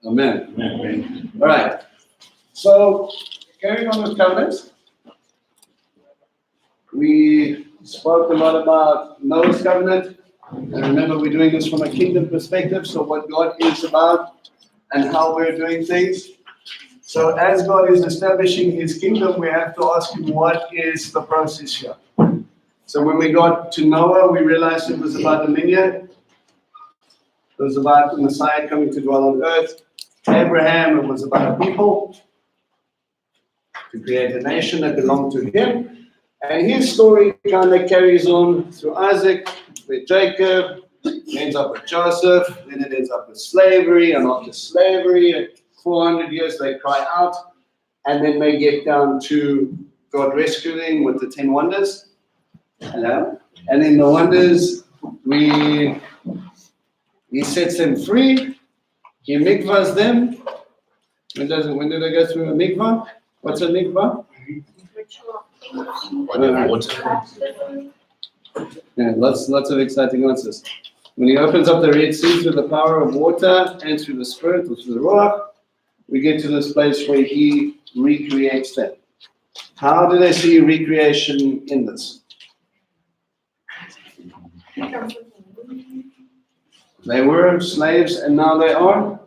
Amen. Amen. All right. So, carrying on with covenants, we spoke a lot about Noah's covenant. And remember, we're doing this from a kingdom perspective, so what God is about and how we're doing things. So as God is establishing his kingdom, we have to ask him, what is the process here? So when we got to Noah, we realized it was about dominion. It was about the Messiah coming to dwell on earth. Abraham, it was about a people, to create a nation that belonged to him. And his story kind of carries on through Isaac, with Jacob, ends up with Joseph, then it ends up with slavery, and after slavery, at 400 years they cry out, and then they get down to God rescuing with the 10 wonders. Hello? And in the wonders, he sets them free, he mikvahs them. When did I go through a mikvah? What's a mikvah? Yeah, lots of exciting answers. When he opens up the Red Sea through the power of water and through the Spirit, or through the Ruach, we get to this place where he recreates them. How do they see recreation in this? They were slaves and now they are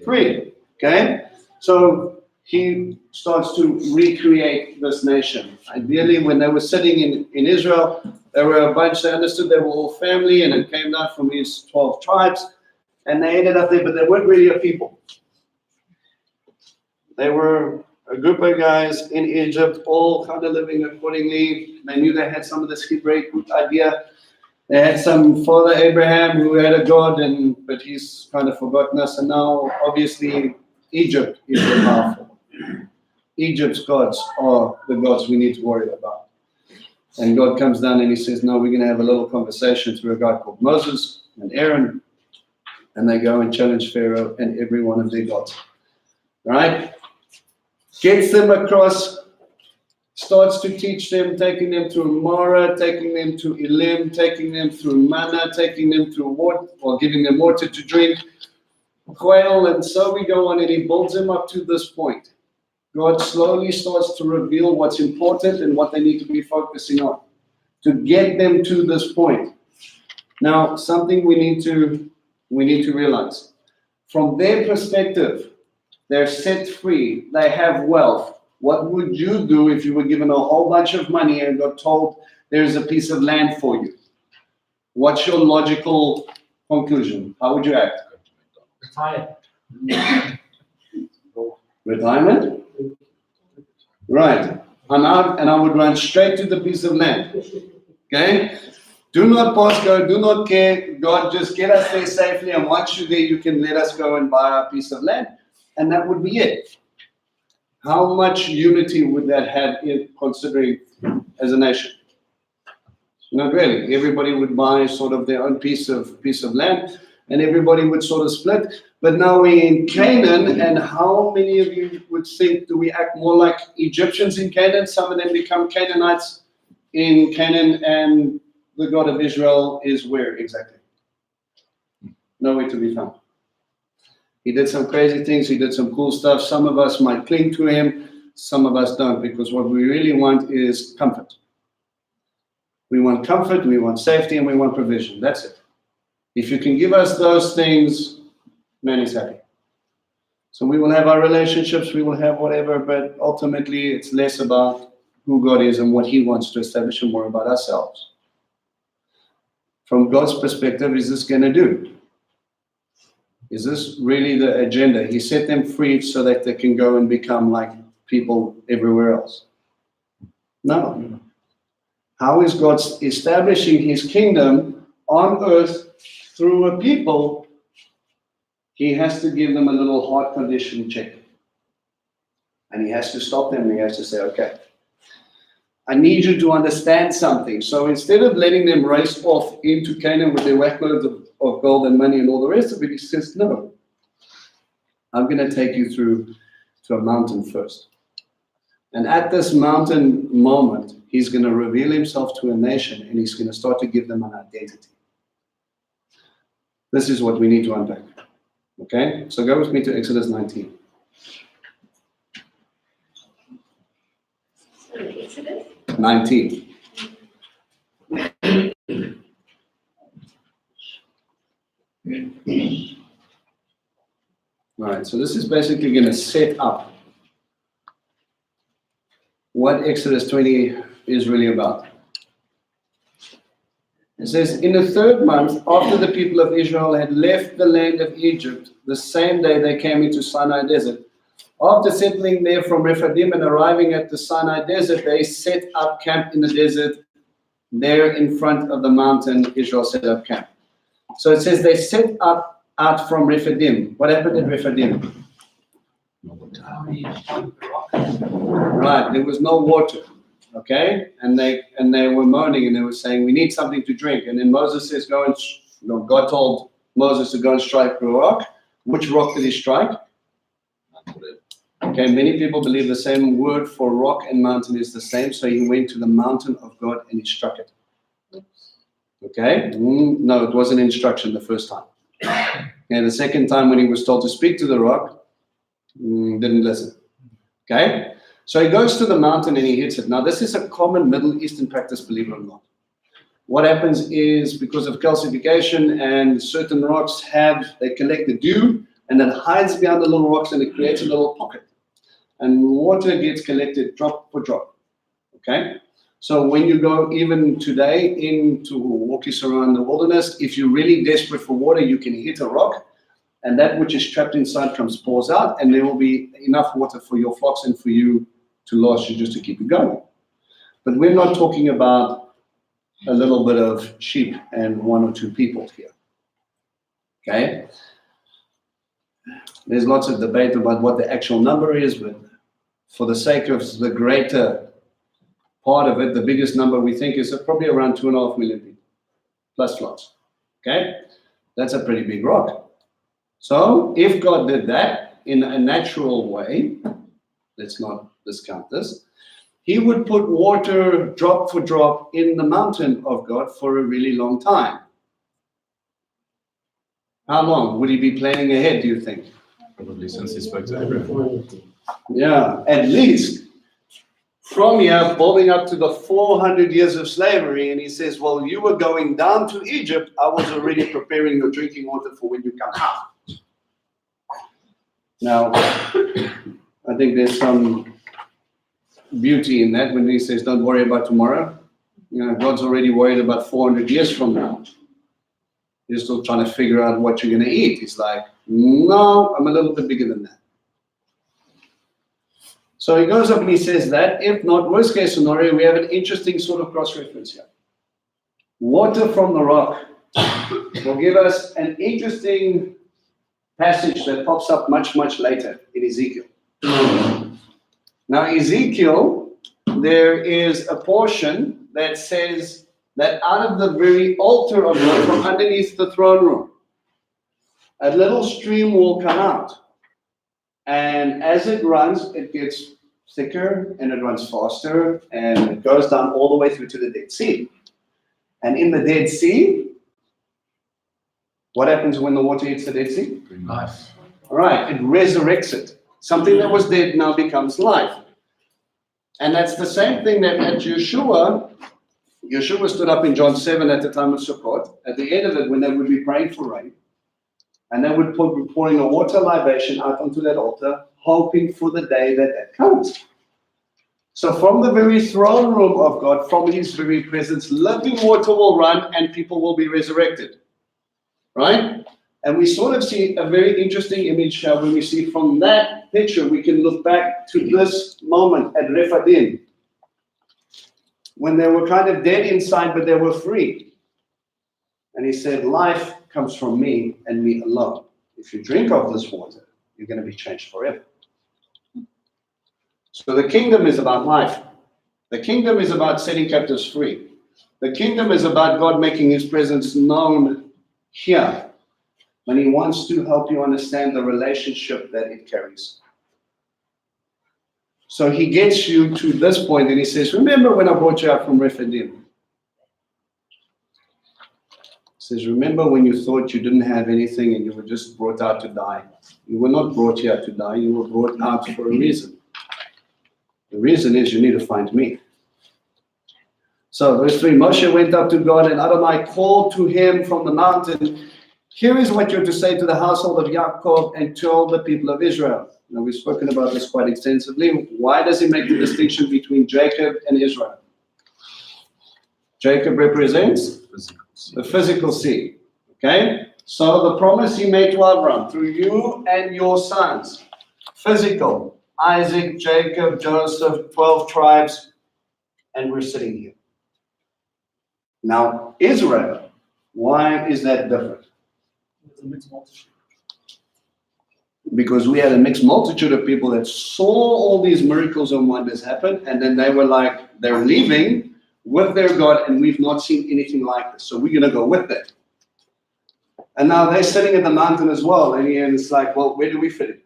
free. Okay? So he starts to recreate this nation. Ideally, when they were sitting in Israel, there were a bunch, they understood they were all family, and it came down from these 12 tribes, and they ended up there, but they weren't really a people. They were a group of guys in Egypt, all kind of living accordingly. They knew they had some of this Hebraic idea. They had some father Abraham who had a God, but he's kind of forgotten us, and now obviously Egypt is the powerful. Egypt's gods are the gods we need to worry about. And God comes down and he says, no, we're going to have a little conversation through a guy called Moses and Aaron. And they go and challenge Pharaoh and every one of their gods. Right? Gets them across, starts to teach them, taking them through Mara, taking them to Elim, taking them through manna, taking them through water, or giving them water to drink, quail, and so we go on, and he builds them up to this point. God slowly starts to reveal what's important and what they need to be focusing on to get them to this point. Now, something we need to realize. From their perspective, they're set free, they have wealth. What would you do if you were given a whole bunch of money and got told there's a piece of land for you? What's your logical conclusion? How would you act? Retire. Retirement? Right. I'm out and I would run straight to the piece of land. Okay? Do not pass go, do not care. God, just get us there safely, and once you're there, you can let us go and buy a piece of land. And that would be it. How much unity would that have in considering as a nation? Not really. Everybody would buy sort of their own piece of land, and everybody would sort of split. But now we're in Canaan, and how many of you would think, do we act more like Egyptians in Canaan? Some of them become Canaanites in Canaan, and the God of Israel is where exactly? Nowhere to be found. He did some crazy things, he did some cool stuff. Some of us might cling to him, some of us don't, because what we really want is comfort. We want comfort, we want safety, and we want provision. That's it. If you can give us those things, man is happy. So we will have our relationships, we will have whatever, but ultimately it's less about who God is and what he wants to establish, and more about ourselves. From God's perspective, is this going to do? Is this really the agenda? He set them free so that they can go and become like people everywhere else. No. How is God establishing his kingdom on earth through a people? He has to give them a little heart condition check. And he has to stop them and he has to say, okay, I need you to understand something. So instead of letting them race off into Canaan with their whackloads of gold and money and all the rest of it, he says, no, I'm going to take you through to a mountain first. And at this mountain moment, he's going to reveal himself to a nation, and he's going to start to give them an identity. This is what we need to unpack. Okay, so go with me to Exodus 19. Exodus 19. All right, so this is basically going to set up what Exodus 20 is really about. It says, in the 3rd month, after the people of Israel had left the land of Egypt, the same day they came into Sinai Desert. After settling there from Rephidim and arriving at the Sinai Desert, they set up camp in the desert. There in front of the mountain, Israel set up camp. So it says they set up out from Rephidim. What happened at Rephidim? Right, there was no water. Okay, and they were moaning and they were saying, we need something to drink. And then Moses says, God told Moses to go and strike the rock. Which rock did he strike? Okay, many people believe the same word for rock and mountain is the same. So he went to the mountain of God and he struck it. Okay, no, it wasn't instruction the first time. And the second time when he was told to speak to the rock, didn't listen. Okay. So he goes to the mountain and he hits it. Now, this is a common Middle Eastern practice, believe it or not. What happens is because of calcification and certain rocks they collect the dew and it hides behind the little rocks and it creates a little pocket. And water gets collected drop for drop. Okay? So when you go even today into walkies around the wilderness, if you're really desperate for water, you can hit a rock and that which is trapped inside pours out and there will be enough water for your flocks and for you to last you just to keep it going. But we're not talking about a little bit of sheep and 1 or 2 people here. Okay? There's lots of debate about what the actual number is, but for the sake of the greater part of it, the biggest number we think is probably around 2.5 million people, plus flocks. Okay? That's a pretty big rock. So if God did that in a natural way, let's not discount this, he would put water drop for drop in the mountain of God for a really long time. How long? Would he be planning ahead, do you think? Probably since he spoke to Abraham. Yeah, at least from here, building up to the 400 years of slavery, and he says, well, you were going down to Egypt, I was already preparing your drinking water for when you come out. Now, I think there's some beauty in that when he says, don't worry about tomorrow. You know, God's already worried about 400 years from now. You're still trying to figure out what you're going to eat. He's like, no, I'm a little bit bigger than that. So he goes up and he says that. If not, worst case scenario, we have an interesting sort of cross-reference here. Water from the rock will give us an interesting passage that pops up much, much later in Ezekiel. Now, Ezekiel, there is a portion that says that out of the very altar of God, from underneath the throne room, a little stream will come out. And as it runs, it gets thicker and it runs faster and it goes down all the way through to the Dead Sea. And in the Dead Sea, what happens when the water hits the Dead Sea? Life. All right, it resurrects it. Something that was dead now becomes life. And that's the same thing that at Yeshua stood up in John 7 at the time of Sukkot. At the end of it, when they would be praying for rain, and they would be pouring a water libation out onto that altar, hoping for the day that comes. So from the very throne room of God, from his very presence, living water will run and people will be resurrected. Right? And we sort of see a very interesting image when we see from that picture, we can look back to this moment at Rephidim, when they were kind of dead inside, but they were free. And he said, life comes from me and me alone. If you drink of this water, you're going to be changed forever. So the kingdom is about life. The kingdom is about setting captives free. The kingdom is about God making his presence known here. And he wants to help you understand the relationship that it carries. So he gets you to this point and he says, remember when I brought you out from Rephidim? He says, remember when you thought you didn't have anything and you were just brought out to die. You were not brought here to die, you were brought out for a reason. The reason is you need to find me. So verse 3, Moshe went up to God and Adonai called to him from the mountain, here is what you're to say to the household of Yaakov and to all the people of Israel. Now we've spoken about this quite extensively. Why does he make the distinction between Jacob and Israel? Jacob represents the physical seed. Okay? So the promise he made to Abraham, through you and your sons, physical, Isaac, Jacob, Joseph, 12 tribes, and we're sitting here. Now, Israel, why is that different? It's a mixed multitude. Because we had a mixed multitude of people that saw all these miracles and wonders happen, and then they were like, they're leaving with their God, and we've not seen anything like this, so we're going to go with it. And now they're sitting at the mountain as well, and it's like, well, where do we fit in?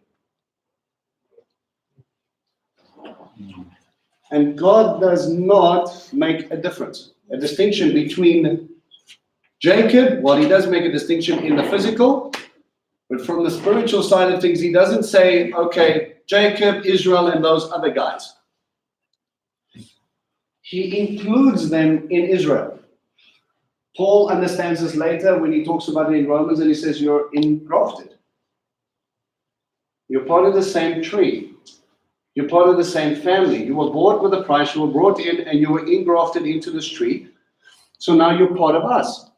And God does not make a difference, a distinction between Jacob. Well, he does make a distinction in the physical, but from the spiritual side of things, he doesn't say, okay, Jacob, Israel, and those other guys. He includes them in Israel. Paul understands this later when he talks about it in Romans, and he says, you're engrafted. You're part of the same tree. You're part of the same family. You were bought with a price. You were brought in, and you were engrafted into this tree. So now you're part of us.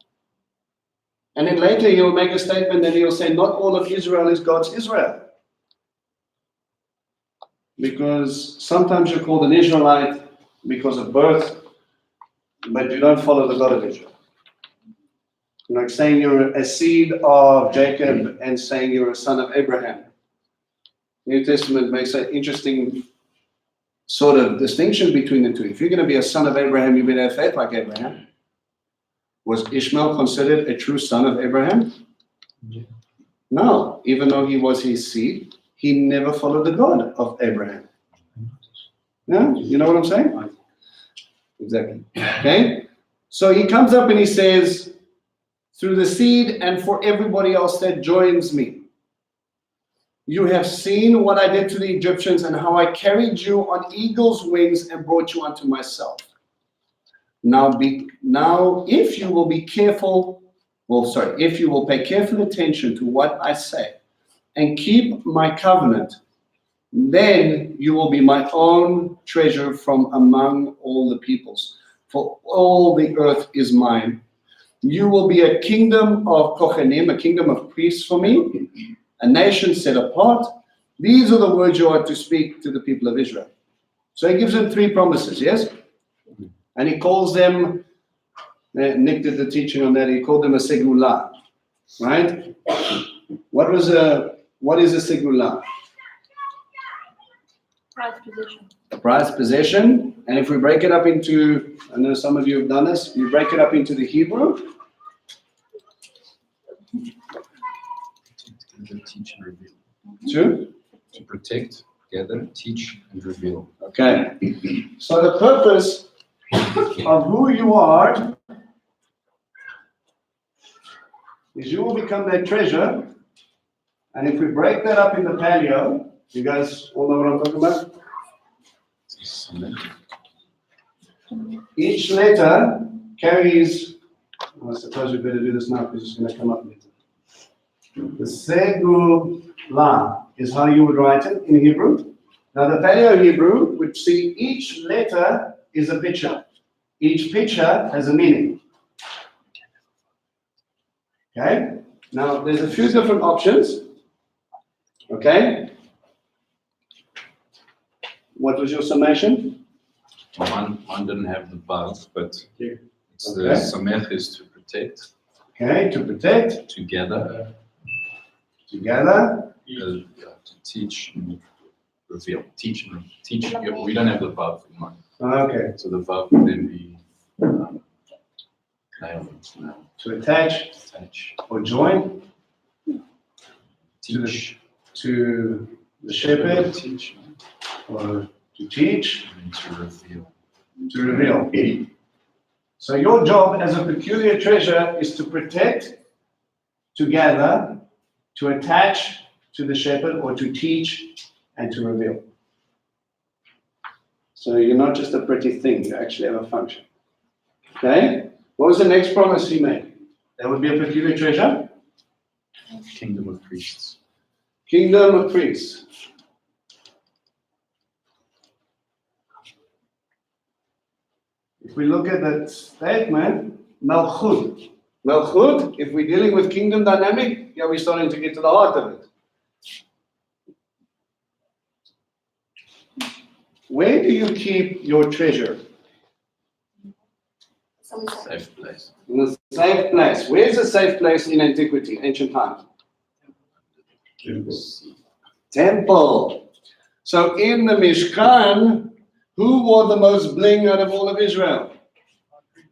And then later he'll make a statement and he'll say, not all of Israel is God's Israel. Because sometimes you're called an Israelite because of birth, but you don't follow the God of Israel. Like saying you're a seed of Jacob and saying you're a son of Abraham. New Testament makes an interesting sort of distinction between the two. If you're going to be a son of Abraham, you better have faith like Abraham. Was Ishmael considered a true son of Abraham? Yeah. No, even though he was his seed, he never followed the God of Abraham. Yeah, you know what I'm saying? Exactly. Okay? So he comes up and he says, through the seed and for everybody else that joins me, you have seen what I did to the Egyptians and how I carried you on eagle's wings and brought you unto myself. Now, if you will be careful, if you will pay careful attention to what I say and keep my covenant, then you will be my own treasure from among all the peoples. For all the earth is mine. You will be a kingdom of Kohanim, a kingdom of priests for me, a nation set apart. These are the words you are to speak to the people of Israel. So he gives them 3 promises, yes? And he calls them, Nick did the teaching on that, he called them a segula, right? What is a segula? Prized possession. A prized possession. And if we break it up into, I know some of you have done this, you break it up into the Hebrew. Teach and reveal. To protect, gather, teach, and reveal. Okay. So the purpose of who you are is you will become that treasure. And if we break that up in the paleo, you guys all know what I'm talking about? Each letter carries, I suppose we better do this now because it's going to come up later. The segula is how you would write it in Hebrew. Now the Paleo Hebrew would see each letter is a picture. Each picture has a meaning. Okay? Now there's a few different options. Okay? What was your summation? One didn't have the vav, but it's Okay. the samech is to protect, Okay, to protect, to gather, together. to teach and reveal. Teach. We don't have the vav in mind. Okay, So the vav would then be to attach attach, or join teach, to the shepherd teach, or to teach, and to reveal. to reveal. So your job as a peculiar treasure is to protect, to gather, to attach to the shepherd, or to teach and to reveal. So you're not just a pretty thing, you actually have a function. Okay? What was the next promise he made? There would be a peculiar treasure? Kingdom of priests. Kingdom of priests. If we look at that statement, Malchut. Malchut, if we're dealing with kingdom dynamic, yeah, we're starting to get to the heart of it. Where do you keep your treasure? Safe place. In a safe place. Where's a safe place in antiquity, ancient times? Temple. So in the Mishkan, who wore the most bling out of all of Israel?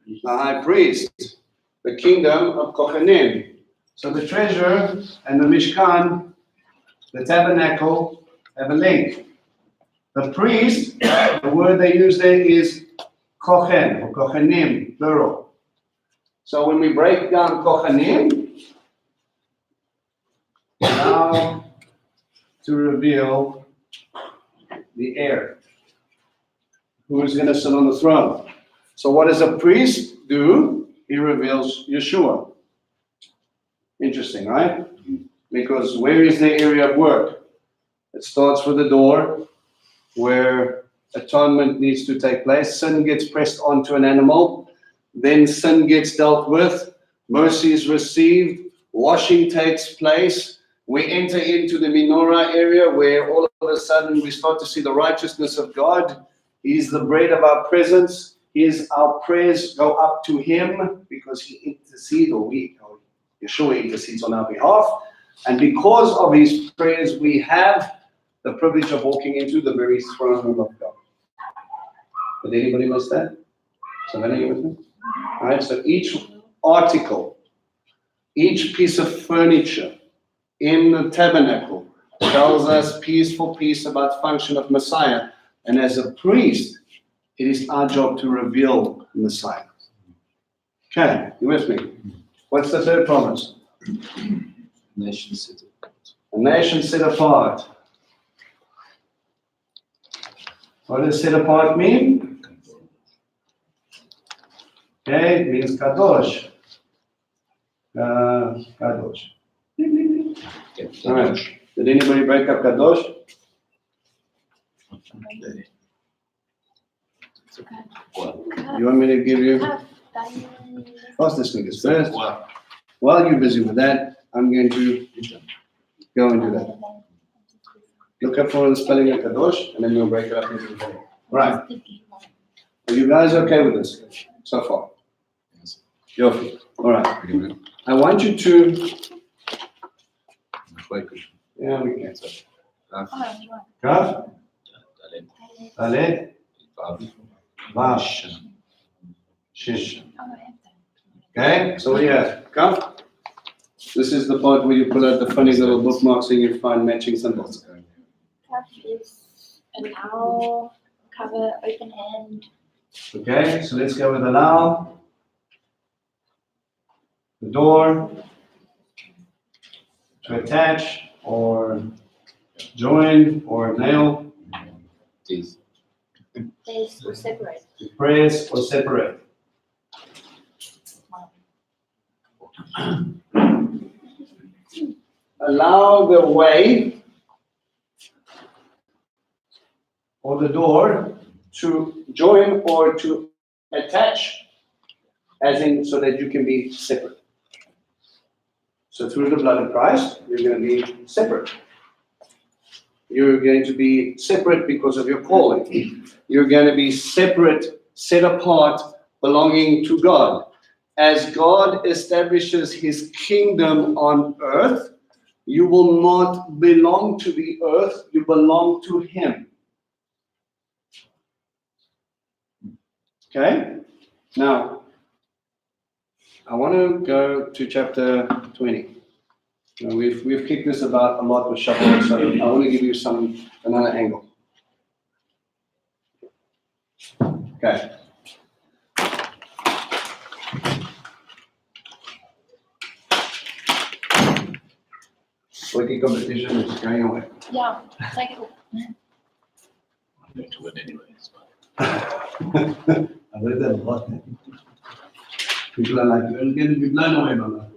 The high priest. The kingdom of Kohanim. So the treasure and the Mishkan, the tabernacle, have a link. The priest, the word they use there is Kohen or Kohanim, plural. So when we break down Kohanim, now to reveal the heir, who is going to sit on the throne. So what does a priest do? He reveals Yeshua. Interesting, right? Because where is the area of work? It starts with the door, where atonement needs to take place. Sin gets pressed onto an animal. Then sin gets dealt with. Mercy is received. Washing takes place. We enter into the menorah area where all of a sudden we start to see the righteousness of God. He's the bread of our presence. Our prayers go up to him because he intercedes, or Yeshua intercedes on our behalf. And because of his prayers, we have the privilege of walking into the very throne room of God. Did anybody miss that? So many of you with me? All right, so each article, each piece of furniture in the tabernacle tells us piece for piece about function of Messiah. And as a priest, it is our job to reveal Messiah. Okay, you with me? What's the third promise? Nation set apart. A nation set apart. What does set apart mean? Okay, it means kadosh. Kadosh. All right. Did anybody break up kadosh? You want me to give you? Pass this niggas first. While you're busy with that, I'm going to go and do that. Look up for the spelling of kadosh, and then we'll break it up into the thing. Right. Are you guys okay with this so far? Yes. Yofi. All right. Pretty good. I want you to. Quite good. Yeah, we can. Kaf, Kaf, Dalet, Dalet, Vav, Vav, Shin. Shish. Okay, so we have Kaf. This is the part where you pull out the funny little bookmarks and you find matching symbols. Cup is allow, cover, open hand. Okay, so let's go with allow. The door. To attach or join or nail. Teeth. Place or separate. To press or separate. Allow the way or the door to join or to attach, as in so that you can be separate. So through the blood of Christ, you're going to be separate. You're going to be separate because of your calling. You're going to be separate, set apart, belonging to God. As God establishes his kingdom on earth, you will not belong to the earth, you belong to him. Okay? Now, I want to go to chapter 20. Now, we've kicked this about a lot with Shavuot, so I want to give you another angle. Okay. Wiki competition is going away. Yeah, like it. I'm going to win anyways. I've read that a lot. People are like, you're going to be blown away by that.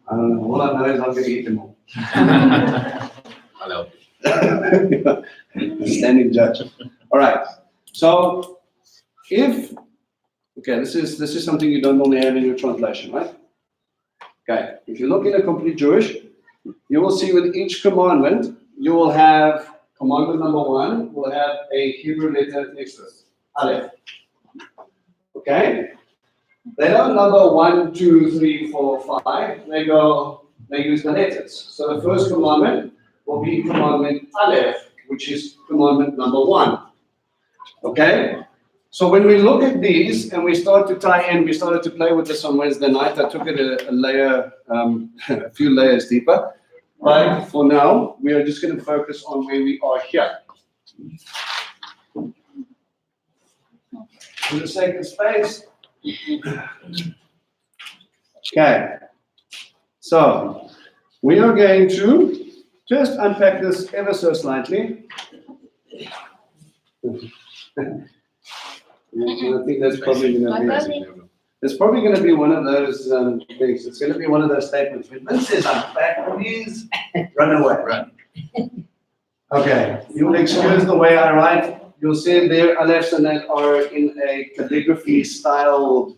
I don't know. All I know is I'm going to eat them all. I'll help you. Standing judge. All right. So, this is something you don't normally have in your translation, right? Okay. If you look in a complete Jewish, you will see with each commandment, you will have commandment number 1 will have a Hebrew letter next to it, Aleph. Okay. They don't number 1, 2, 3, 4, 5. They use the letters. So the first commandment will be commandment Aleph, which is commandment number 1. Okay? So when we look at these and we start to tie in, we started to play with this on Wednesday night. I took it a layer, a few layers deeper. But for now, we are just going to focus on where we are here. For the sake of space. Okay. So we are going to just unpack this ever so slightly. I think that's probably going to be. It's probably going to be one of those things. It's going to be one of those statements. When Lynn says unpack, please run away. Run. Okay. You will excuse the way I write. You'll see there Alephs and that are in a calligraphy style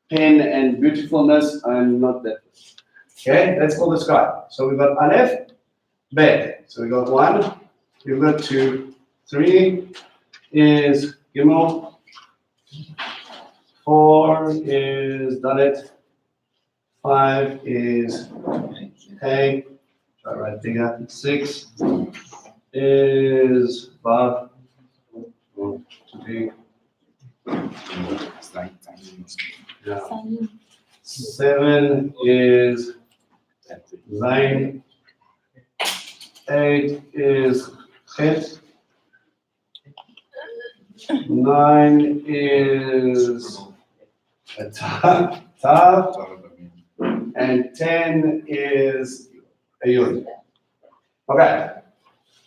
pen and beautifulness. I'm not that. Okay, let's call the sky. So we've got Aleph, Bet. So we've got 1, we've got 2, 3 is Gimel. 4 is Dalet. 5 is Hey. Try right there. 6 is Vav. 1, 2, 3. Yeah. 7 is Zain. 8 is Chet. 9 is Tav. And 10 is a Yud. Okay.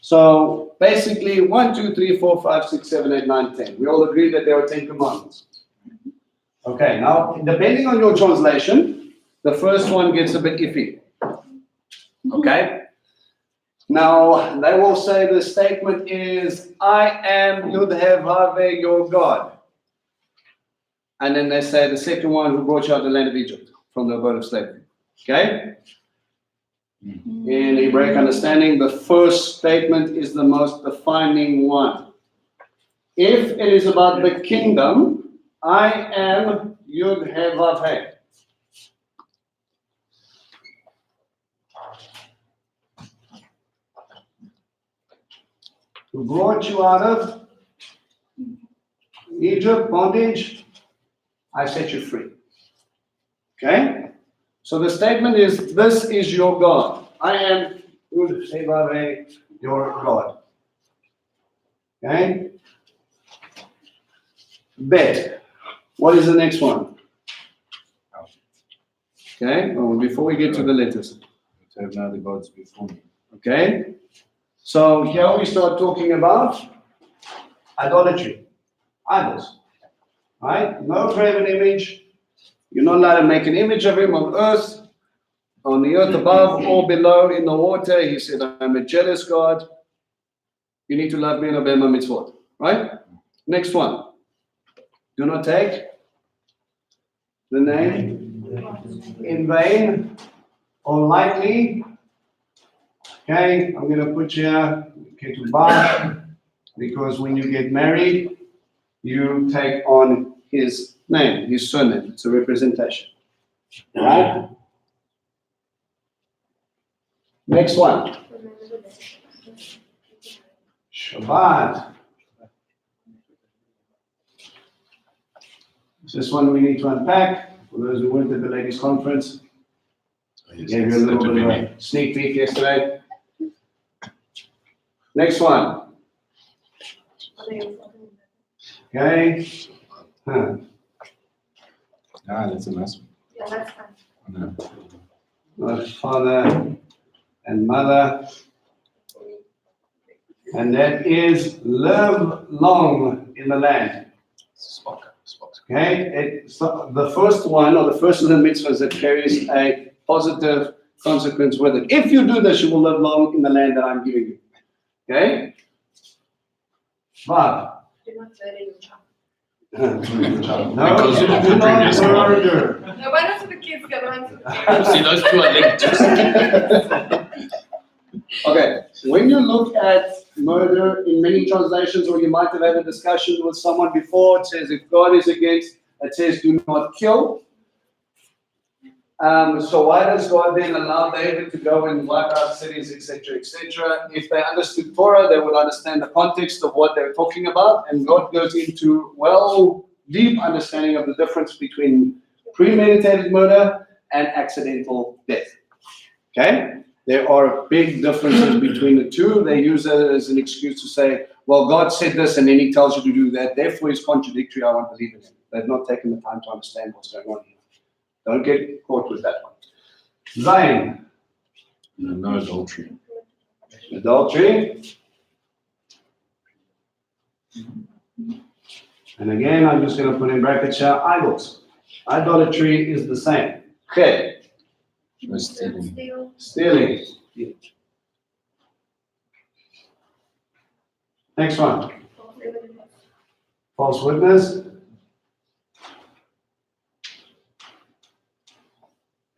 So basically 1, 2, 3, 4, 5, 6, 7, 8, 9, 10. We all agree that there are 10 commandments. Okay, now depending on your translation, the first one gets a bit iffy. Okay? Now they will say the statement is, I am Yud-Heh-Vav-Veh, your God. And then they say the second one who brought you out of the land of Egypt from the abode of slavery. Okay? In Hebraic understanding, the first statement is the most defining one. If it is about the kingdom, I am Yud-Heh-Vav-Heh. Who brought you out of Egypt, bondage, I set you free. Okay? So the statement is, this is your God. I am Yud-Heh-Vav-Heh, your God. Okay? Bet. What is the next one? Okay? Well, before we get to the letters. To have no other gods before me. Okay? So here we start talking about idolatry. Idols. Right? No graven image. You're not allowed to make an image of him on the earth above or below, in the water. He said, I'm a jealous God. You need to love me and obey my mitzvot. Right? Next one. Do not take the name in vain or lightly. Okay, I'm going to put here Ketubah, because when you get married, you take on his name, his surname. It's a representation. All right? Next one. Shabbat. This one we need to unpack. For those who went to the ladies' conference, I gave you a little bit of a sneak peek yesterday. Next one. Okay. Ah, that's a nice one. Yeah, that's fine. Not father and mother. And that is live long in the land. Spock. Okay, so the first one or the first of the mitzvahs that carries a positive consequence with it. If you do this, you will live long in the land that I'm giving you. Okay? But Do not murder your child. no, Because of the do not previous one. murder. No, one is for the kids, the other one's for the parents. See, those two are linked. Okay, when you look at murder in many translations, or you might have had a discussion with someone before, it says if God is against, it says do not kill. So why does God then allow David to go and wipe out cities, etc., etc.? If they understood Torah, they would understand the context of what they're talking about, and God goes into deep understanding of the difference between premeditated murder and accidental death. Okay? There are big differences between the two. They use it as an excuse to say, well, God said this and then he tells you to do that. Therefore, it's contradictory. I won't believe in him. They've not taken the time to understand what's going on here. Don't get caught with that one. Zion. No adultery. Adultery. And again, I'm just going to put in brackets here, idols. Idolatry is the same. Okay. No stealing. Steal. Stealing. Next one. False witness.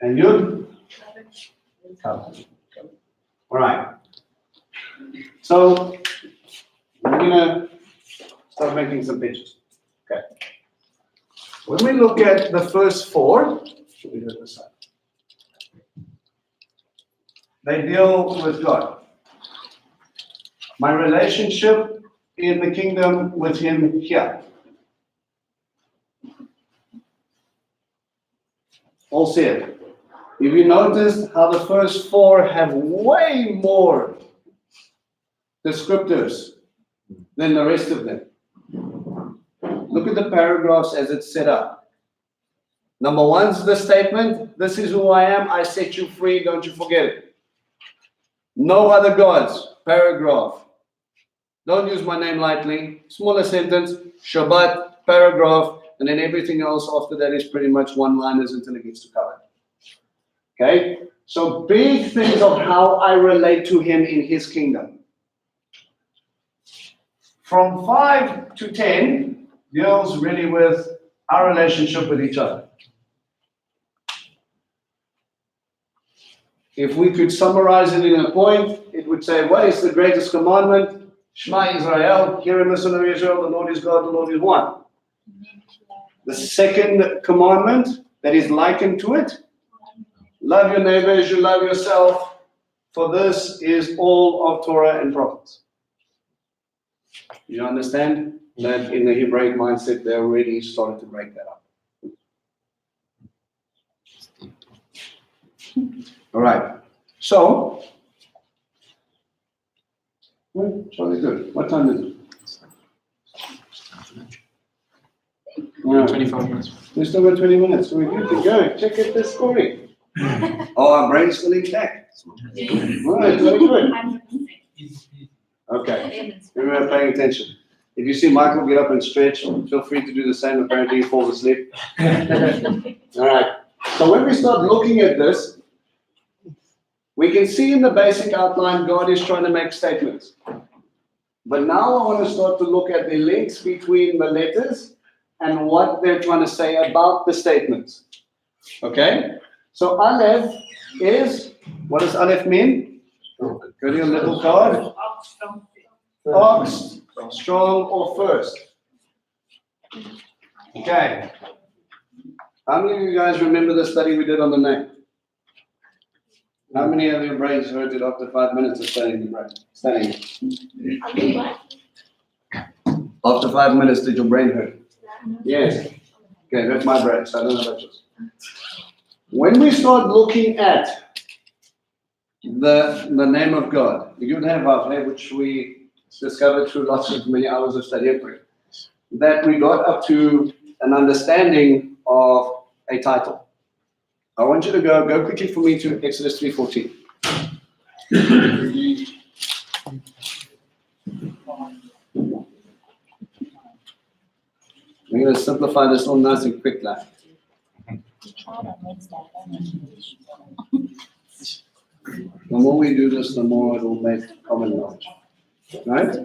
And you? Covenant. All right. So we're gonna start making some pictures. Okay. When we look at the first four, we do this side. They deal with God. My relationship in the kingdom with him here. All said. If you notice how the first four have way more descriptors than the rest of them. Look at the paragraphs as it's set up. Number one's the statement, this is who I am, I set you free, don't you forget it. No other gods, paragraph. Don't use my name lightly. Smaller sentence, Shabbat, paragraph, and then everything else after that is pretty much one-liners until it gets to cover. Okay? So big things of how I relate to him in his kingdom. From 5 to 10 deals really with our relationship with each other. If we could summarize it in a point, it would say, what is the greatest commandment? Shema Israel, hear and listen, O Israel, the Lord is God, the Lord is one. The second commandment that is likened to it, love your neighbor as you love yourself, for this is all of Torah and prophets. You understand that in the Hebraic mindset, they already started to break that up. All right. So, Charlie, good. What time is it? Yeah. 25 minutes. We still got 20 minutes. We're good to go. Check out this story. Oh, our brain's still intact. All right, very good. Okay. Remember paying attention. If you see Michael get up and stretch, feel free to do the same. Apparently, he falls asleep. All right. So when we start looking at this, we can see in the basic outline, God is trying to make statements. But now I want to start to look at the links between the letters and what they're trying to say about the statements. Okay? So Aleph is, what does Aleph mean? Go to your little card. Ox, strong or first. Okay. How many of you guys remember the study we did on the name? How many of your brains hurt it after 5 minutes of studying the brain? Studying it. After 5 minutes, did your brain hurt? Yes. Okay, that's my brain, so I don't know about yours. When we start looking at the name of God, the Yud Hey Vav Hey, which we discovered through lots of many hours of study and prayer, that we got up to an understanding of a title. I want you to go quickly for me to Exodus 3:14. We're going to simplify this all nice and quick like. The more we do this, the more it will make common knowledge. Right?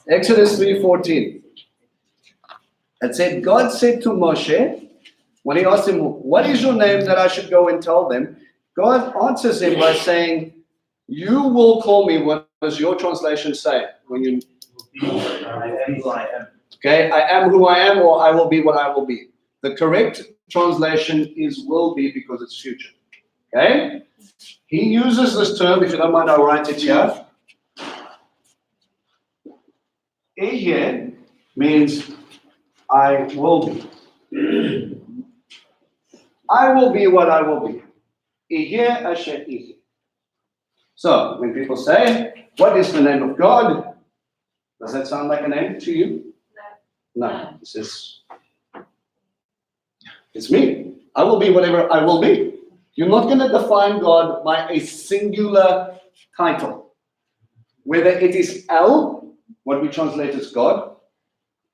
Exodus 3:14. It said, God said to Moshe, when he asked him, what is your name that I should go and tell them? God answers him by saying, you will call me. What does your translation say? When you I am who I am. Okay, I am who I am, or I will be what I will be. The correct translation is will be because it's future. Okay? He uses this term, if you don't mind, I'll write it here. Ehyeh means I will be. I will be what I will be. Ehyeh asher ehyeh. So, when people say, what is the name of God? Does that sound like a name to you? No. It says, it's me. I will be whatever I will be. You're not going to define God by a singular title. Whether it is El, what we translate as God,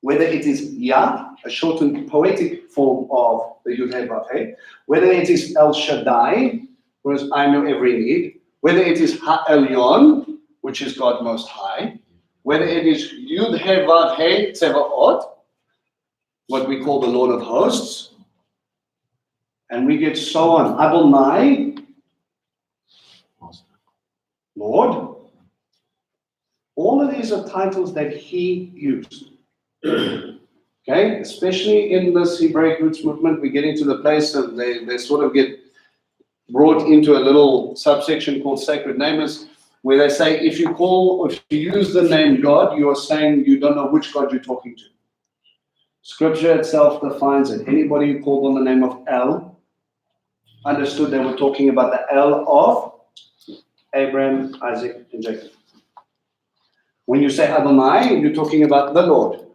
whether it is Yah, a shortened poetic form of the Yud-Heh Vav-Heh, whether it is El Shaddai, whereas I know every need, whether it is Ha-Elyon, which is God Most High, whether it is Yud-Heh Vav-Heh Tzevaot, what we call the Lord of Hosts, and we get so on. Adonai, Lord. All of these are titles that he used. Okay, especially in this Hebraic roots movement, we get into the place of they sort of get brought into a little subsection called sacred namers, where they say if you use the name God, you are saying you don't know which God you're talking to. Scripture itself defines it. Anybody who called on the name of El understood they were talking about the El of Abraham, Isaac, and Jacob. When you say Adonai, you're talking about the Lord.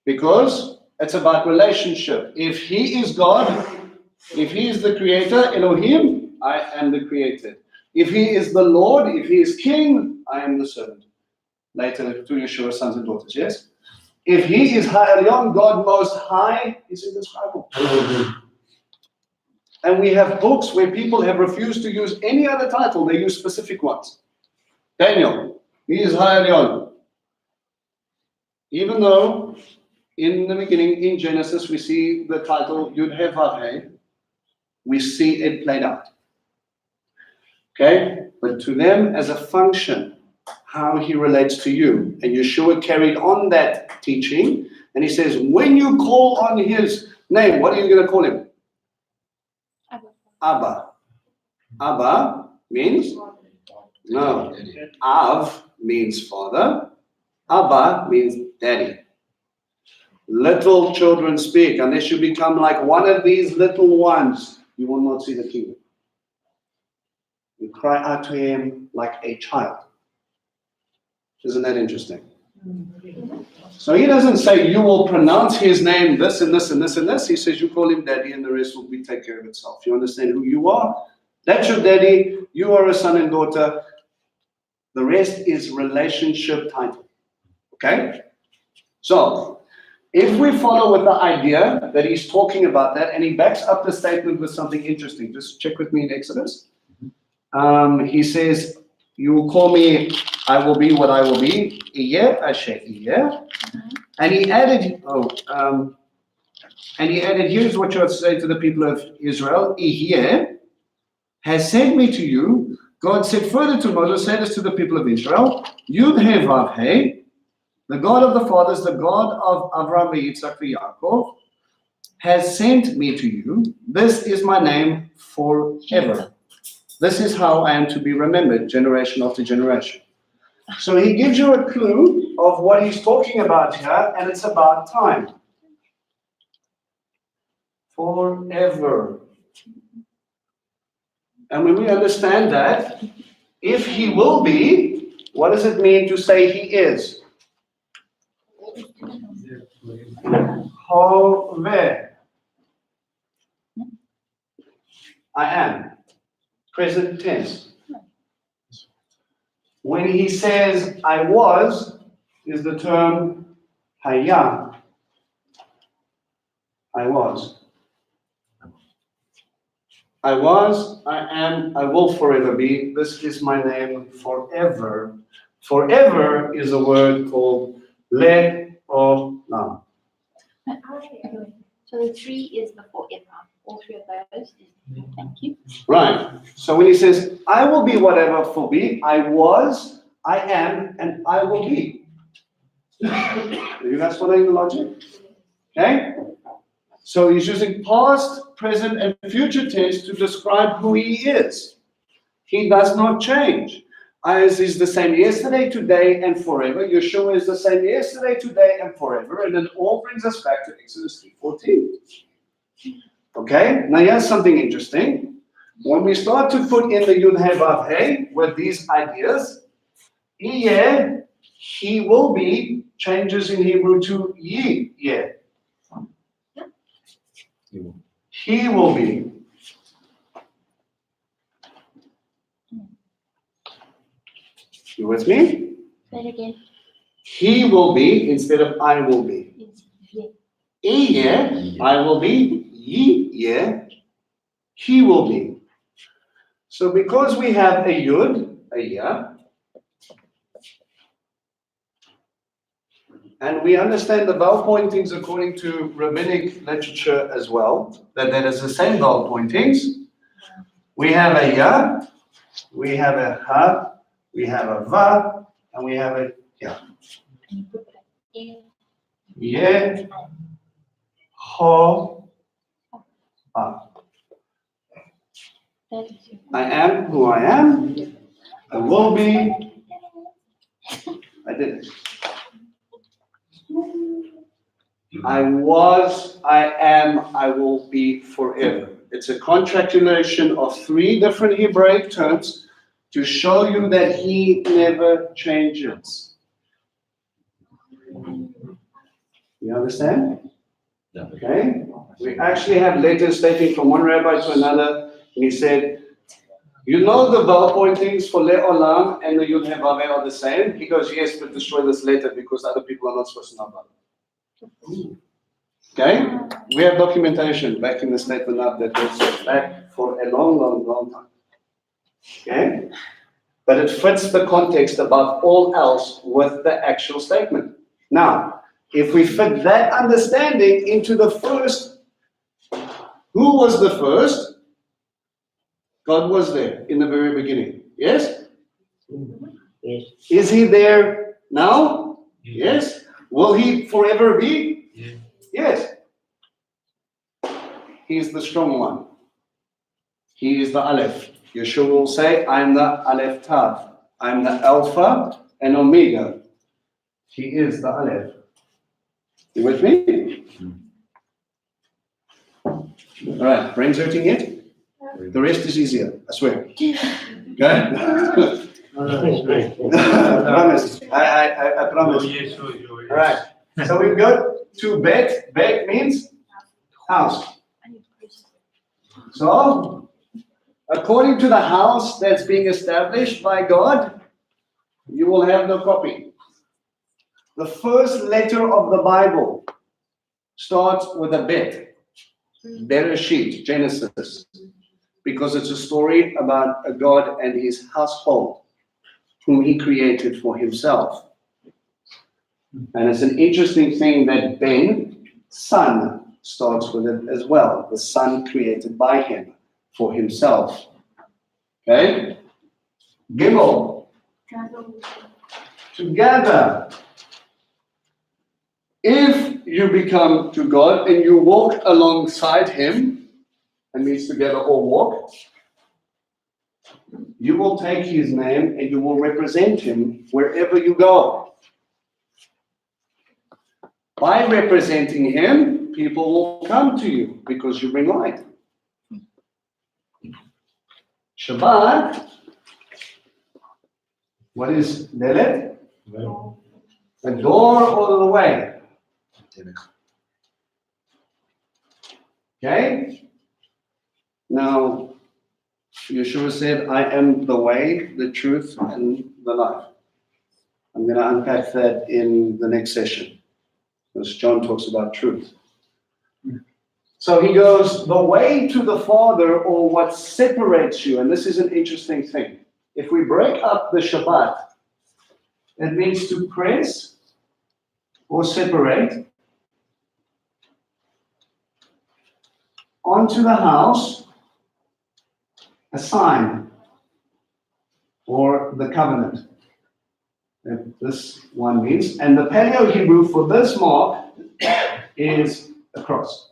Because it's about relationship. If he is God, if he is the creator, Elohim, I am the created. If he is the Lord, if he is king, I am the servant. Later to Yeshua, sons and daughters, yes? If he is Ha-Elyon, God Most High, is indescribable. And we have books where people have refused to use any other title, they use specific ones. Daniel, he is Ha-Elyon. Even though in the beginning, in Genesis, we see the title Yud-Heh Vav-Heh, we see it played out. Okay? But to them, as a function, how he relates to you. And Yeshua carried on that teaching, and he says, when you call on his name, what are you going to call him? Abba. Abba means? No. Av means father. Abba means daddy. Little children speak. Unless you become like one of these little ones, you will not see the kingdom. You cry out to him like a child. Isn't that interesting? So he doesn't say you will pronounce his name this and this and this and this. He says you call him daddy and the rest will be take care of itself. You understand who you are? That's your daddy. You are a son and daughter. The rest is relationship title. Okay? So, if we follow with the idea that he's talking about that, and he backs up the statement with something interesting, just check with me in Exodus. He says, you will call me, I will be what I will be, Ehyeh asher ehyeh. And he added, here's what you have to say to the people of Israel, Ehyeh has sent me to you. God said further to Moses, say this to the people of Israel, Yud-Heh Vav-Heh, the God of the fathers, the God of Avraham, Yitzchak, and Yaakov, has sent me to you. This is my name forever. This is how I am to be remembered, generation after generation. So he gives you a clue of what he's talking about here, and it's about time. Forever. And when we understand that, if he will be, what does it mean to say he is? Hoveh. I am. Present tense. When he says I was, is the term haya. I was. I was, I am, I will forever be. This is my name forever. Forever is a word called le or lam. So the 3 is the forever. All 3 of those. Thank you. Right. So when he says, I will be whatever for be, I was, I am, and I will be. Are you guys following the logic? Okay? So he's using past, present, and future tense to describe who he is. He does not change. As is the same yesterday, today, and forever. Yeshua is the same yesterday, today, and forever. And it all brings us back to Exodus 3:14. Okay? Now here's something interesting. When we start to put in the Yud He Vav He with these ideas, Yeh, he will be, changes in Hebrew to Yi, yeah. He will be. You with me? Say it again. He will be instead of I will be. It's yeah. Yeah, I will be. Ye, yeah, he will be. So because we have a yud, a ya, and we understand the vowel pointings according to rabbinic literature as well, that is the same vowel pointings. We have a ya, we have a ha, we have a va, and we have a ya. And you put that in. Yeah, ho, ah. That is your. I am who I am. I will be. I did it. I was, I am, I will be forever. It's a contractulation of 3 different Hebraic terms to show you that he never changes. You understand? Yeah. Okay? We actually have letters stating from one rabbi to another, and he said, you know the vowel pointings for le'olam and the yud he vav he are the same? He goes, yes, but destroy this letter because other people are not supposed to know about it. Okay? We have documentation backing the statement up that goes back for a long, long, long time. Okay? But it fits the context above all else with the actual statement. Now, if we fit that understanding into the first, who was the first? God was there in the very beginning. Yes? Yes. Is he there now? Yes. Will he forever be? Yes. He's the strong one. He is the Aleph. Yeshua will say, I'm the Aleph Tav. I'm the Alpha and Omega. He is the Aleph. You with me? All right, brains hurting yet? The rest is easier, I swear. Okay? I promise. I promise. All right. So we've got to bet. Bet means house. So, according to the house that's being established by God, you will have no copy. The first letter of the Bible starts with a bet. Bereshit, Genesis. Because it's a story about a God and his household, whom he created for himself. And it's an interesting thing that Ben, son, starts with it as well. The son created by him for himself. Okay? Gimel. Together. If you become to God and you walk alongside him, and means together or walk, you will take his name and you will represent him wherever you go. By representing him, people will come to you because you bring light. Shabbat, what is Delet? The door or the way. Okay? Now, Yeshua said, I am the way, the truth, and the life. I'm going to unpack that in the next session, because John talks about truth. So he goes, the way to the Father, or what separates you, and this is an interesting thing. If we break up the Shabbat, it means to press or separate onto the house a sign or the covenant. That this one means. And the Paleo Hebrew for this mark is a cross.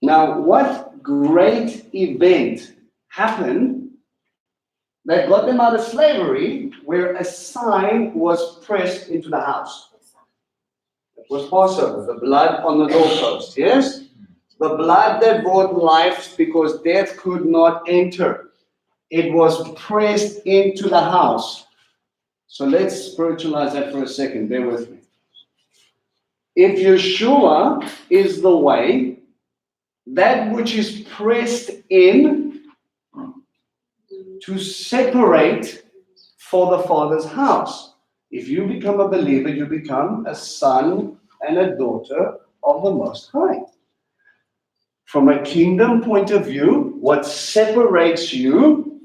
Now, what great event happened that got them out of slavery where a sign was pressed into the house? It was Passover, the blood on the doorpost, yes? The blood that brought life because death could not enter. It was pressed into the house. So let's spiritualize that for a second. Bear with me. If Yeshua is the way, that which is pressed in to separate for the Father's house. If you become a believer, you become a son and a daughter of the Most High. From a kingdom point of view, what separates you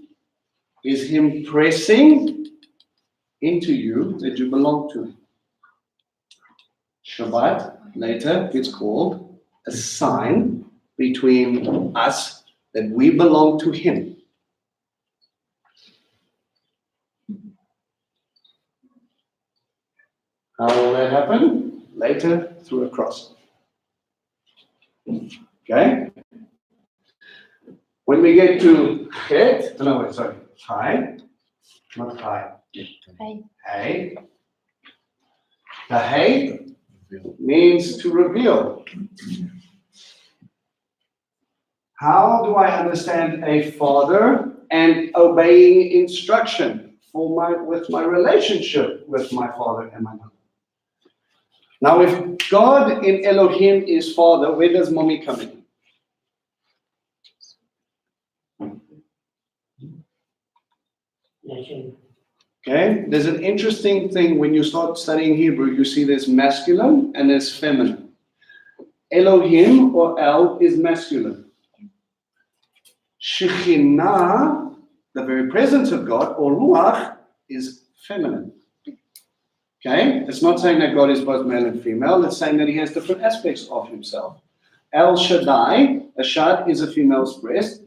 is Him pressing into you that you belong to Him. Shabbat, later, it's called a sign between us that we belong to Him. How will that happen? Later, through a cross. Okay? When we get to Het, Chai, not Chai, Hey. Hey. The Hey means to reveal. How do I understand a father and obeying instruction with my relationship with my father and my mother? Now, if God in Elohim is Father, where does mommy come in? Okay, there's an interesting thing when you start studying Hebrew, you see there's masculine and there's feminine. Elohim or El is masculine. Shekhinah, the very presence of God, or Ruach, is feminine. Okay, it's not saying that God is both male and female, it's saying that He has different aspects of Himself. El Shaddai, a Shad is a female's breast.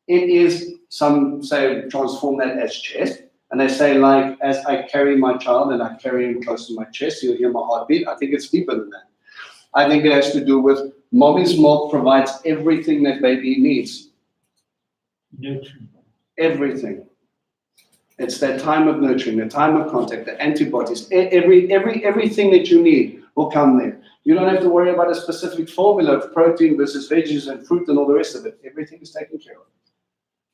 It is, some say, transform that as chest. And they say, like, as I carry my child and I carry him close to my chest, you'll hear my heartbeat. I think it's deeper than that. I think it has to do with mommy's milk provides everything that baby needs. Nurturing. Everything. It's that time of nurturing, the time of contact, the antibodies, everything that you need will come there. You don't have to worry about a specific formula of protein versus veggies and fruit and all the rest of it. Everything is taken care of.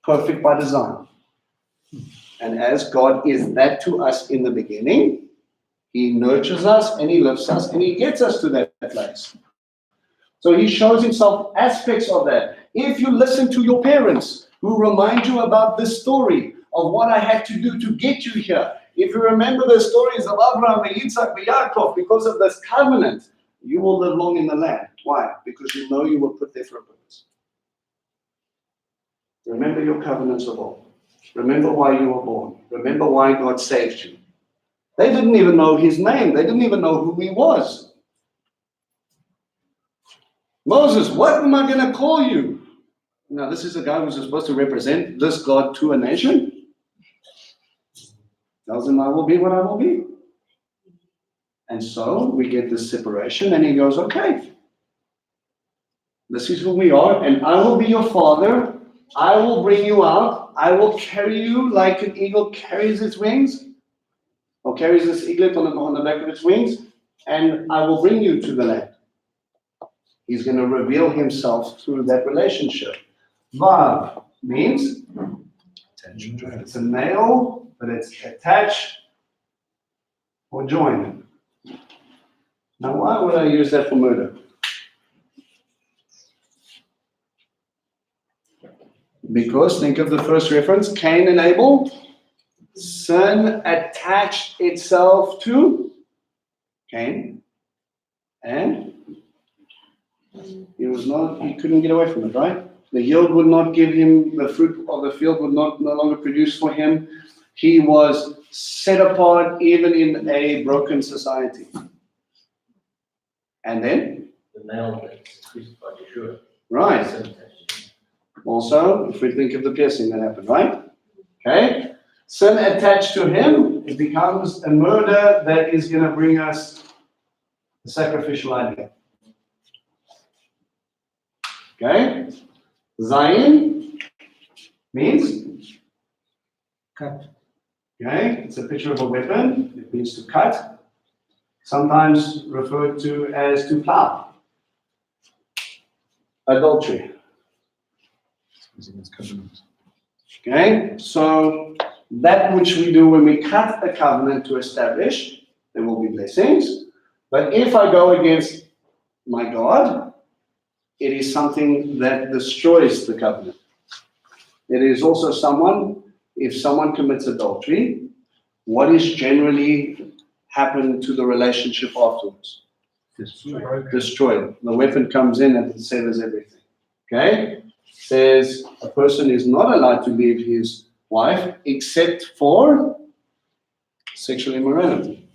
Perfect by design. And as God is that to us in the beginning, He nurtures us and He lifts us and He gets us to that place. So He shows Himself aspects of that. If you listen to your parents who remind you about this story of what I had to do to get you here, if you remember the stories of Abraham and Yitzhak and Yaakov, because of this covenant, you will live long in the land. Why? Because you know you were put there for a purpose. Remember your covenants of old. Remember why you were born. Remember why God saved you. They didn't even know His name. They didn't even know who He was. Moses, what am I going to call you? Now, this is a guy who's supposed to represent this God to a nation. Tells him, I will be what I will be. And so we get this separation, and He goes, okay, this is who we are, and I will be your father. I will bring you out. I will carry you like an eagle carries its wings, or carries this eaglet on the back of its wings, and I will bring you to the land. He's going to reveal Himself through that relationship. Vav means it's a male, but it's attached or joined. Now, why would I use that for murder? Because think of the first reference, Cain and Abel. Sin attached itself to Cain, and he couldn't get away from it, right? The yield would not give him, the fruit of the field would no longer produce for him. He was set apart even in a broken society. And then? The nail that's crucified Yeshua. Right. Also, if we think of the piercing that happened, right? Okay. Sin attached to him, it becomes a murder that is going to bring us the sacrificial idea. Okay. Zion means Cut. okay. It's a picture of a weapon. It means to cut. Sometimes referred to as to plow. Adultery. Okay, so that which we do when we cut a covenant to establish, there will be blessings. But if I go against my God, it is something that destroys the covenant. It is also if someone commits adultery, what is generally happened to the relationship afterwards? Destroyed. The weapon comes in and it severs everything. Okay? Says a person is not allowed to leave his wife except for sexual immorality.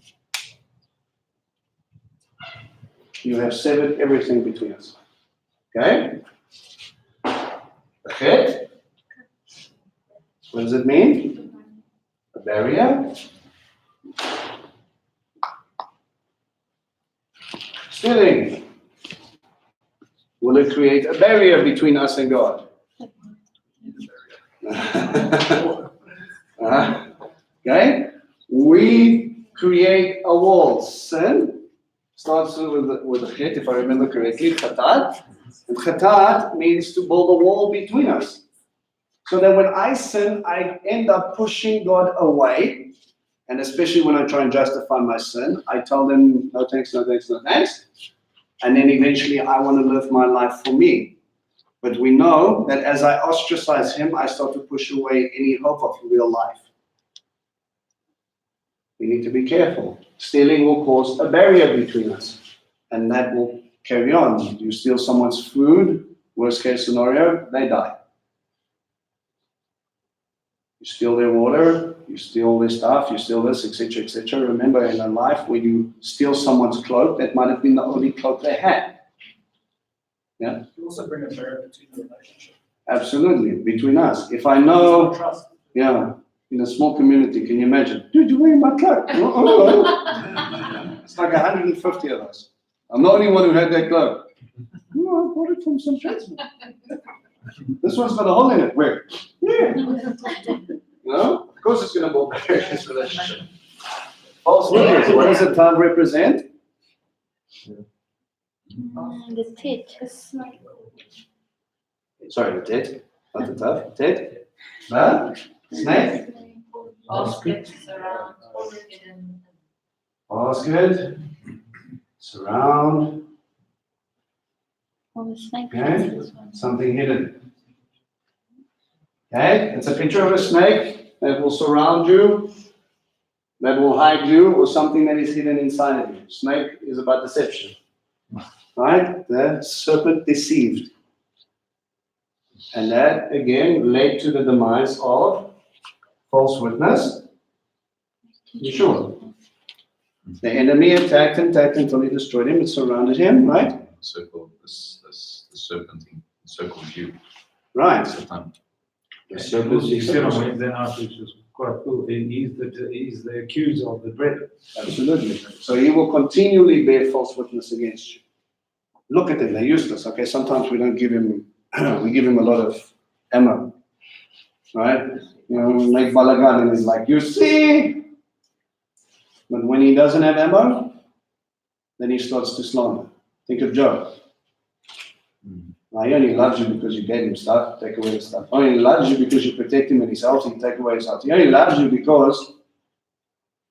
You have severed everything between us. Okay? A chet. What does it mean? A barrier. Stealing. Will it create a barrier between us and God? Okay? We create a wall. Sin starts with a chet, if I remember correctly, chatat. And chatat means to build a wall between us. So that when I sin, I end up pushing God away. And especially when I try and justify my sin, I tell them, no thanks, no thanks, no thanks. And then eventually I want to live my life for me. But we know that as I ostracize him, I start to push away any hope of real life. We need to be careful. Stealing will cause a barrier between us. And that will carry on. You steal someone's food, worst case scenario, they die. You steal their water, you steal their stuff, you steal this, etc., etc. Remember, in a life where you steal someone's cloak, that might have been the only cloak they had. Yeah? You also bring a barrier between the relationship. Absolutely, between us. If I know, Trust. yeah, in a small community, can you imagine? Dude, you're wearing my cloak. It's like 150 of us. I'm the only one who had that cloak. No, I bought it from some tradesman. This one's got a hole in it. Where? Yeah. No? Of course it's going to build a this relationship. False witness. What does the tongue represent? The tit. Sorry, the tit. Not the tough. Tit. The snake. Basket, surround, Basket. Surround. Oh, the snake. Okay. Something hidden. Okay. It's a picture of a snake that will surround you, that will hide you, or something that is hidden inside of you. Snake is about deception. Right? The serpent deceived. And that, again, led to the demise of false witness, Yeshua. The enemy attacked until he destroyed him. It surrounded him, right? Circle, the serpentine circles you. Right. Satan. The You serpent said on Wednesday night, which was quite cool. He's the accuser of the brethren. Absolutely. So he will continually bear false witness against you. Look at him, they're useless. Okay, sometimes we don't give him, we give him a lot of ammo. Right? You know, we make balagan and he's like, you see? But when he doesn't have ammo, then he starts to slander. Think of Job. Now, he only loves you because you gave him stuff, take away his stuff. He only loves you because you protect him and his health, you take away his health. He only loves you because,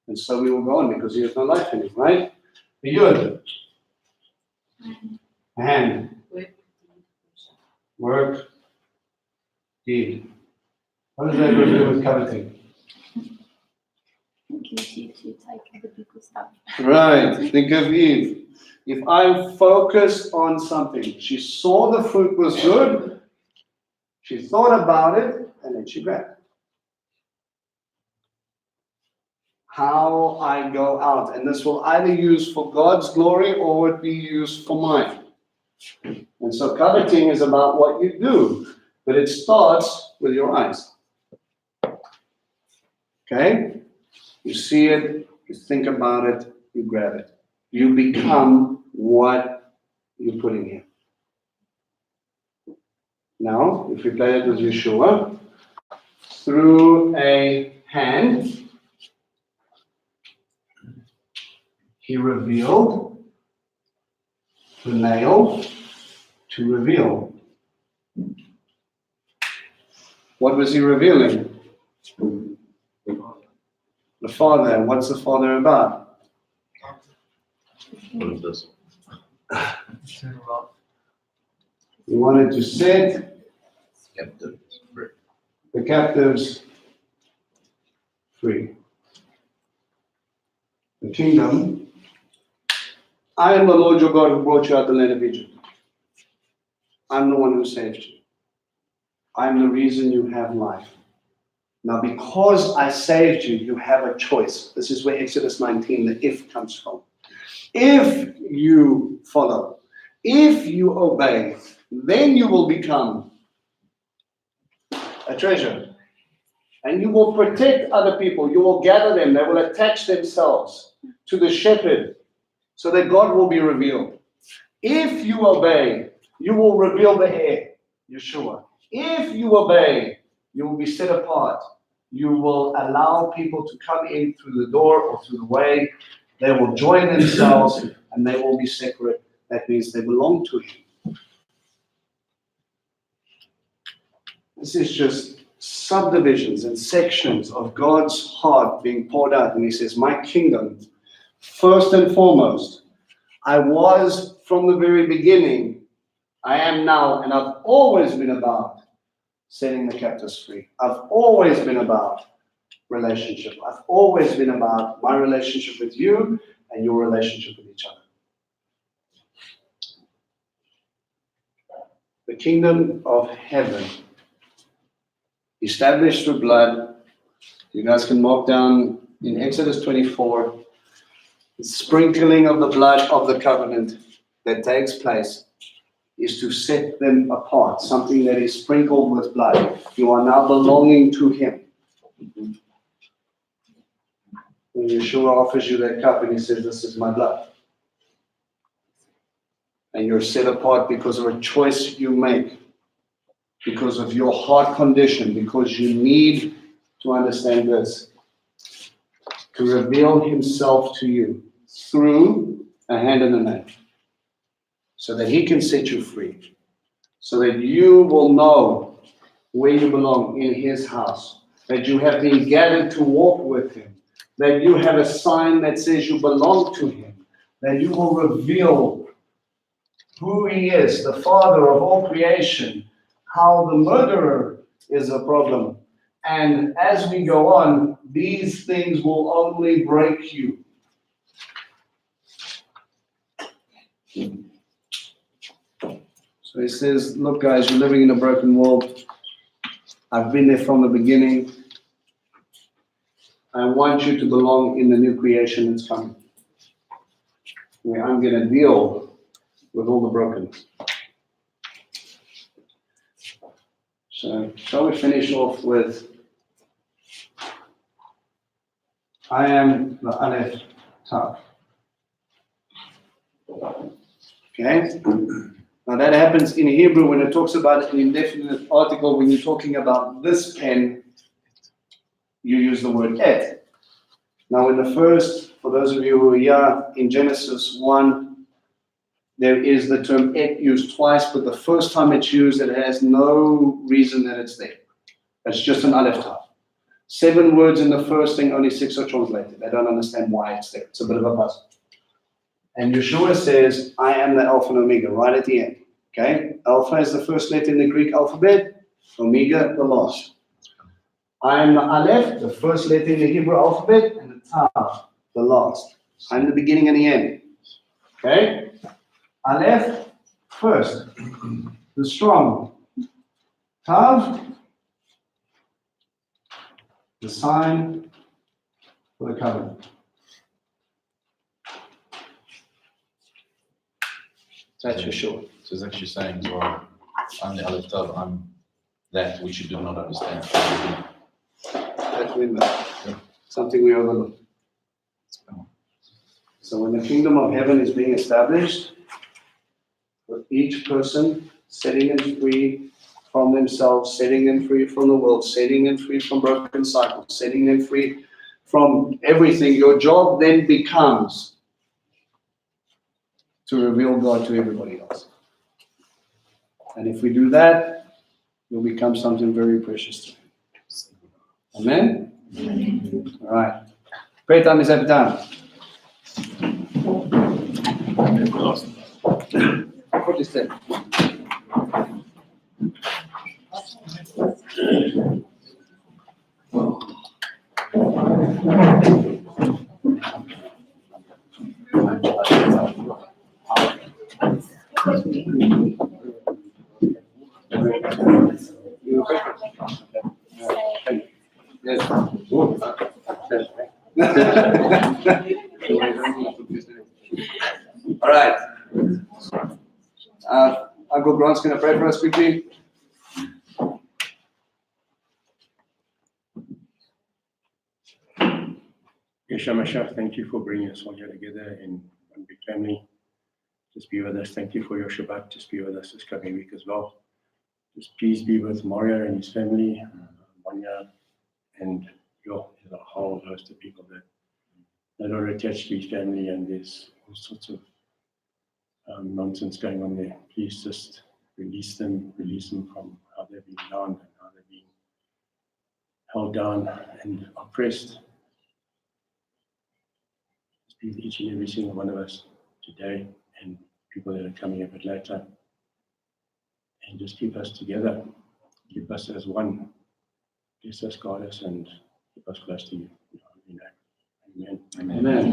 and so we will go on because he has no life in him, right? The yud. Hand. Work. Eve. What does that reveal with coveting? Gives you to take the people stuff. Right, think of Eve. If I'm focused on something, she saw the fruit was good, she thought about it, and then she grabbed it. How I go out, and this will either use for God's glory or it be used for mine. And so coveting is about what you do, but it starts with your eyes. Okay? You see it, you think about it, you grab it. You become what you put in here. Now, if we play it with Yeshua, through a hand, he revealed the nail to reveal. What was he revealing? The Father. And what's the Father about? What is this? He wanted to set Captives free. the captives free. The kingdom. I am the Lord your God who brought you out of the land of Egypt. I'm the one who saved you. I'm the reason you have life. Now, because I saved you, you have a choice. This is where Exodus 19, the if comes from. If you follow, if you obey, then you will become a treasure. And you will protect other people. You will gather them. They will attach themselves to the shepherd so that God will be revealed. If you obey, you will reveal the heir, Yeshua. If you obey, you will be set apart. You will allow people to come in through the door or through the way. They will join themselves and they will be separate. That means they belong to him. This is just subdivisions and sections of God's heart being poured out. And he says, my kingdom, first and foremost, I was from the very beginning, I am now, and I've always been about setting the captives free. I've always been about relationship. I've always been about my relationship with you and your relationship with each other. The kingdom of heaven, established through blood. You guys can mark down in Exodus 24, the sprinkling of the blood of the covenant that takes place is to set them apart, something that is sprinkled with blood. You are now belonging to him. When Yeshua offers you that cup and he says, this is my blood. And you're set apart because of a choice you make, because of your heart condition, because you need to understand this, to reveal himself to you through a hand and a nail, so that he can set you free, so that you will know where you belong in his house, that you have been gathered to walk with him, that you have a sign that says you belong to him, that you will reveal who he is, the Father of all creation, how the murderer is a problem. And as we go on, these things will only break you. So he says, look guys, you're living in a broken world. I've been there from the beginning. I want you to belong in the new creation that's coming, where I'm going to deal with all the brokenness. So shall we finish off with, I am the Aleph Tav. Okay? Now that happens in Hebrew when it talks about an indefinite article. When you're talking about this pen, you use the word et. Now in the first, for those of you who are here, in Genesis 1, there is the term et used twice, but the first time it's used, it has no reason that it's there. It's just an Aleph Tav. 7 words in the first thing, only 6 are translated. They don't understand why it's there. It's a bit of a puzzle. And Yeshua says, I am the Alpha and Omega, right at the end. Okay? Alpha is the first letter in the Greek alphabet. Omega, the last. I am the Aleph, the first letter in the Hebrew alphabet, and the Tav, the last. I'm the beginning and the end. Okay? Aleph, first, the strong. Tav, the sign for the covenant. That's for sure. So it's actually saying as well, I'm the Aleph Tav, I'm that which you do not understand. That's something we overlook. So when the kingdom of heaven is being established, for each person setting them free from themselves, setting them free from the world, setting them free from broken cycles, setting them free from everything, your job then becomes to reveal God to everybody else. And if we do that, you'll become something very precious to Him. Amen? All right. Prayer time is every time. What is that? Yes. All right. Uncle Grant's going to pray for us quickly. Yeshua Mashiach, thank you for bringing us all here together in one big family. Just be with us. Thank you for your Shabbat. Just be with us this coming week as well. Just please be with Mario and his family, Manya, and the whole host of people that are attached to his family, and there's all sorts of nonsense going on there. Please just release them from how they're being bound and how they're being held down and oppressed. Just be with each and every single one of us today and people that are coming a bit later. And just keep us together. Keep us as one. Bless us, guide us, and keep us close to you. Amen. Amen.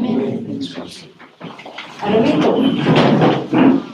Amen.